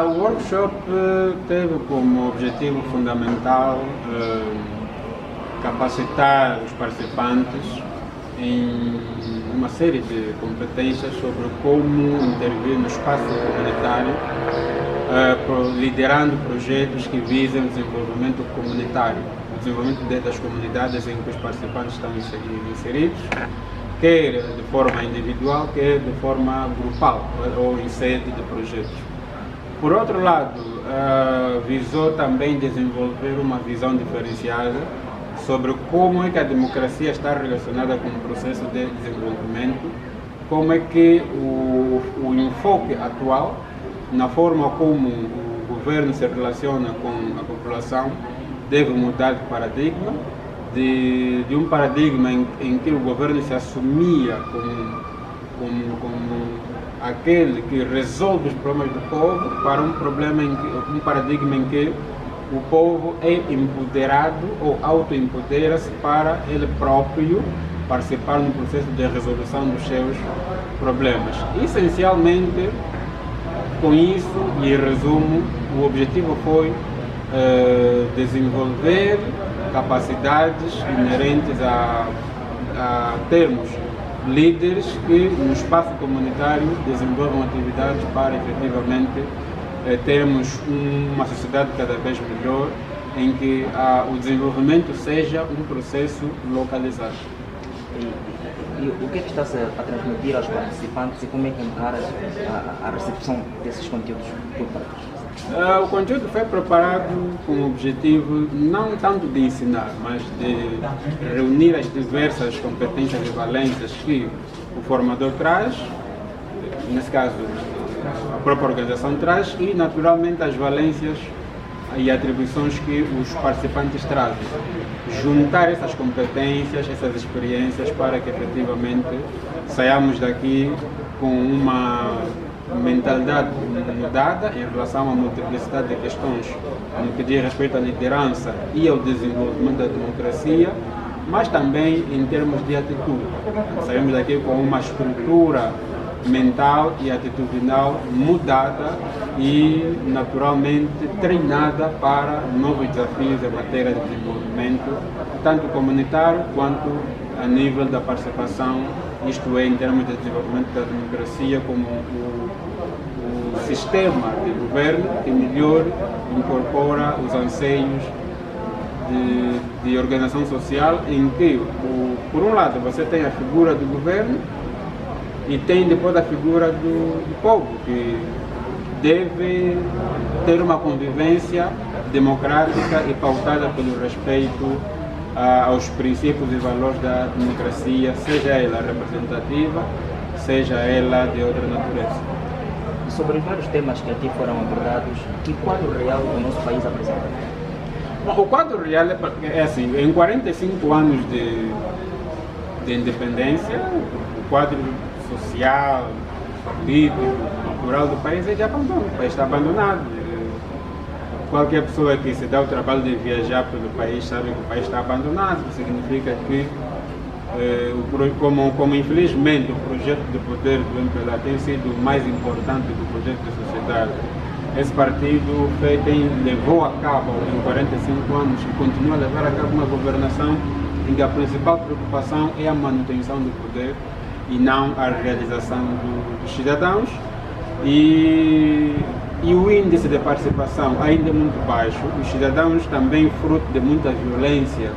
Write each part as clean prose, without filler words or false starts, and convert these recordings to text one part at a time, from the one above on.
O workshop teve como objetivo fundamental capacitar os participantes em uma série de competências sobre como intervir no espaço comunitário, liderando projetos que visem o desenvolvimento comunitário, o desenvolvimento das comunidades em que os participantes estão inseridos, quer de forma individual, quer de forma grupal ou em sede de projetos. Por outro lado, visou também desenvolver uma visão diferenciada sobre como é que a democracia está relacionada com o processo de desenvolvimento, como é que o enfoque atual, na forma como o governo se relaciona com a população, deve mudar de paradigma, de um paradigma em que o governo se assumia como aquele que resolve os problemas do povo, para um paradigma em que o povo é empoderado ou autoempodera-se para ele próprio participar no processo de resolução dos seus problemas. Essencialmente, com isso, e em resumo, o objetivo foi desenvolver capacidades inerentes a termos líderes que no espaço comunitário desenvolvam atividades para efetivamente termos uma sociedade cada vez melhor, em que o desenvolvimento seja um processo localizado. E o que é que está a transmitir aos participantes e como é que encara a recepção desses conteúdos por parte? O conteúdo foi preparado com o objetivo não tanto de ensinar, mas de reunir as diversas competências e valências que o formador traz, nesse caso a própria organização traz, e naturalmente as valências e atribuições que os participantes trazem. Juntar essas competências, essas experiências, para que efetivamente saiamos daqui com uma mentalidade mudada em relação à multiplicidade de questões no que diz respeito à liderança e ao desenvolvimento da democracia, mas também em termos de atitude. Saímos daqui com uma estrutura mental e atitudinal mudada e naturalmente treinada para novos desafios em matéria de desenvolvimento, tanto comunitário quanto a nível da participação, isto é, em termos de desenvolvimento da democracia, como o sistema de governo que melhor incorpora os anseios de organização social, em que, por um lado, você tem a figura do governo e tem depois a figura do povo, que deve ter uma convivência democrática e pautada pelo respeito aos princípios e valores da democracia, seja ela representativa, seja ela de outra natureza. E sobre vários temas que aqui foram abordados, que quadro real do nosso país apresenta? Bom, o quadro real é assim, em 45 anos de independência, o quadro social, político, cultural do país é de abandono. O país está abandonado. Qualquer pessoa que se dá o trabalho de viajar pelo país sabe que o país está abandonado. Significa que, como infelizmente o projeto de poder do MPLA tem sido o mais importante do projeto de sociedade, esse partido levou a cabo em 45 anos e continua a levar a cabo uma governação em que a principal preocupação é a manutenção do poder e não a realização dos cidadãos, e o índice de participação ainda é muito baixo. Os cidadãos, também fruto de muita violência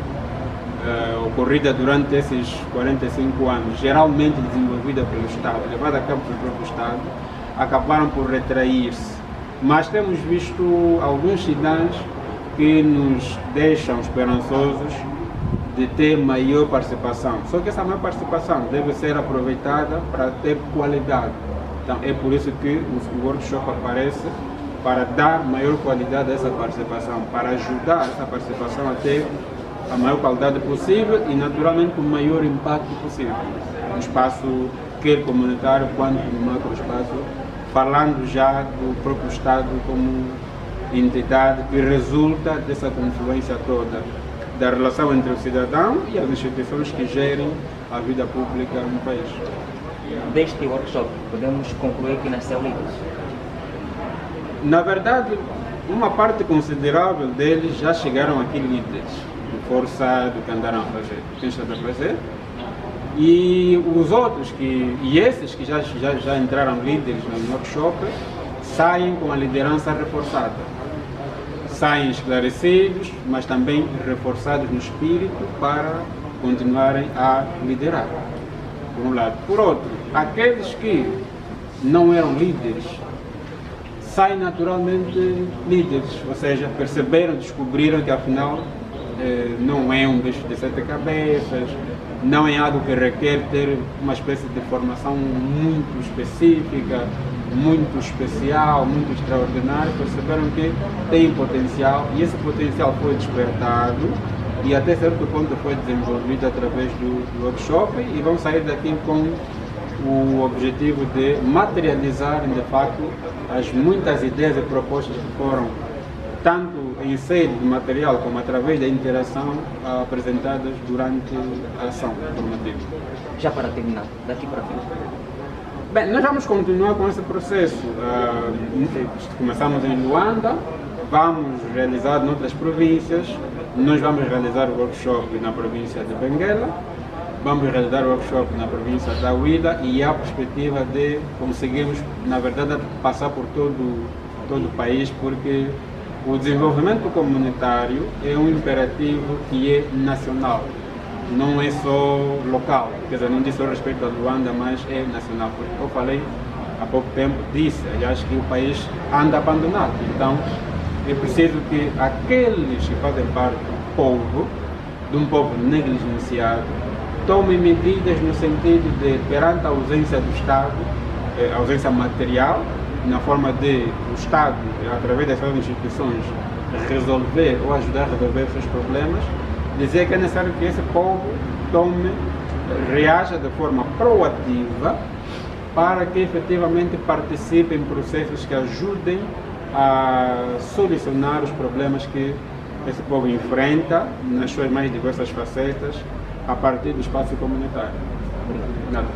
ocorrida durante esses 45 anos, geralmente desenvolvida pelo Estado, levada a cabo pelo próprio Estado, acabaram por retrair-se. Mas temos visto alguns sinais que nos deixam esperançosos de ter maior participação. Só que essa maior participação deve ser aproveitada para ter qualidade. Então é por isso que o workshop aparece, para dar maior qualidade a essa participação, para ajudar essa participação a ter a maior qualidade possível e naturalmente o maior impacto possível no espaço, quer comunitário quanto no macroespaço, falando já do próprio Estado como entidade que resulta dessa confluência toda da relação entre o cidadão e as instituições que gerem a vida pública no país. Deste workshop, podemos concluir que nasceu líderes? Na verdade, uma parte considerável deles já chegaram aqui líderes, de força do que andaram a fazer, quem está a fazer. E os outros, esses que já entraram líderes no workshop, saem com a liderança reforçada. Saem esclarecidos, mas também reforçados no espírito para continuarem a liderar, por um lado. Por outro, aqueles que não eram líderes, saem naturalmente líderes, ou seja, perceberam, descobriram que afinal não é um bicho de 7 cabeças, não é algo que requer ter uma espécie de formação muito específica, muito especial, muito extraordinária. Perceberam que tem potencial e esse potencial foi despertado e até certo ponto foi desenvolvido através do workshop e vão sair daqui com o objetivo de materializarem de facto as muitas ideias e propostas que foram tanto em sede de material como através da interação apresentadas durante a ação formativa. Já para terminar, daqui para frente. Bem, nós vamos continuar com esse processo. Começamos em Luanda, vamos realizar em outras províncias, nós vamos realizar o workshop na província de Benguela, vamos realizar o workshop na província da Huila e há a perspectiva de conseguirmos, na verdade, passar por todo o país, porque o desenvolvimento comunitário é um imperativo que é nacional, não é só local, quer dizer, não diz só respeito a Luanda, mas é nacional, porque eu falei há pouco tempo, acho que o país anda abandonado, então é preciso que aqueles que fazem parte do povo, de um povo negligenciado, tomem medidas no sentido de, perante a ausência do Estado, a ausência material, na forma de o Estado, através das suas instituições, resolver ou ajudar a resolver os seus problemas, dizer que é necessário que esse povo reaja de forma proativa para que efetivamente participe em processos que ajudem a solucionar os problemas que esse povo enfrenta nas suas mais diversas facetas a partir do espaço comunitário. Nada.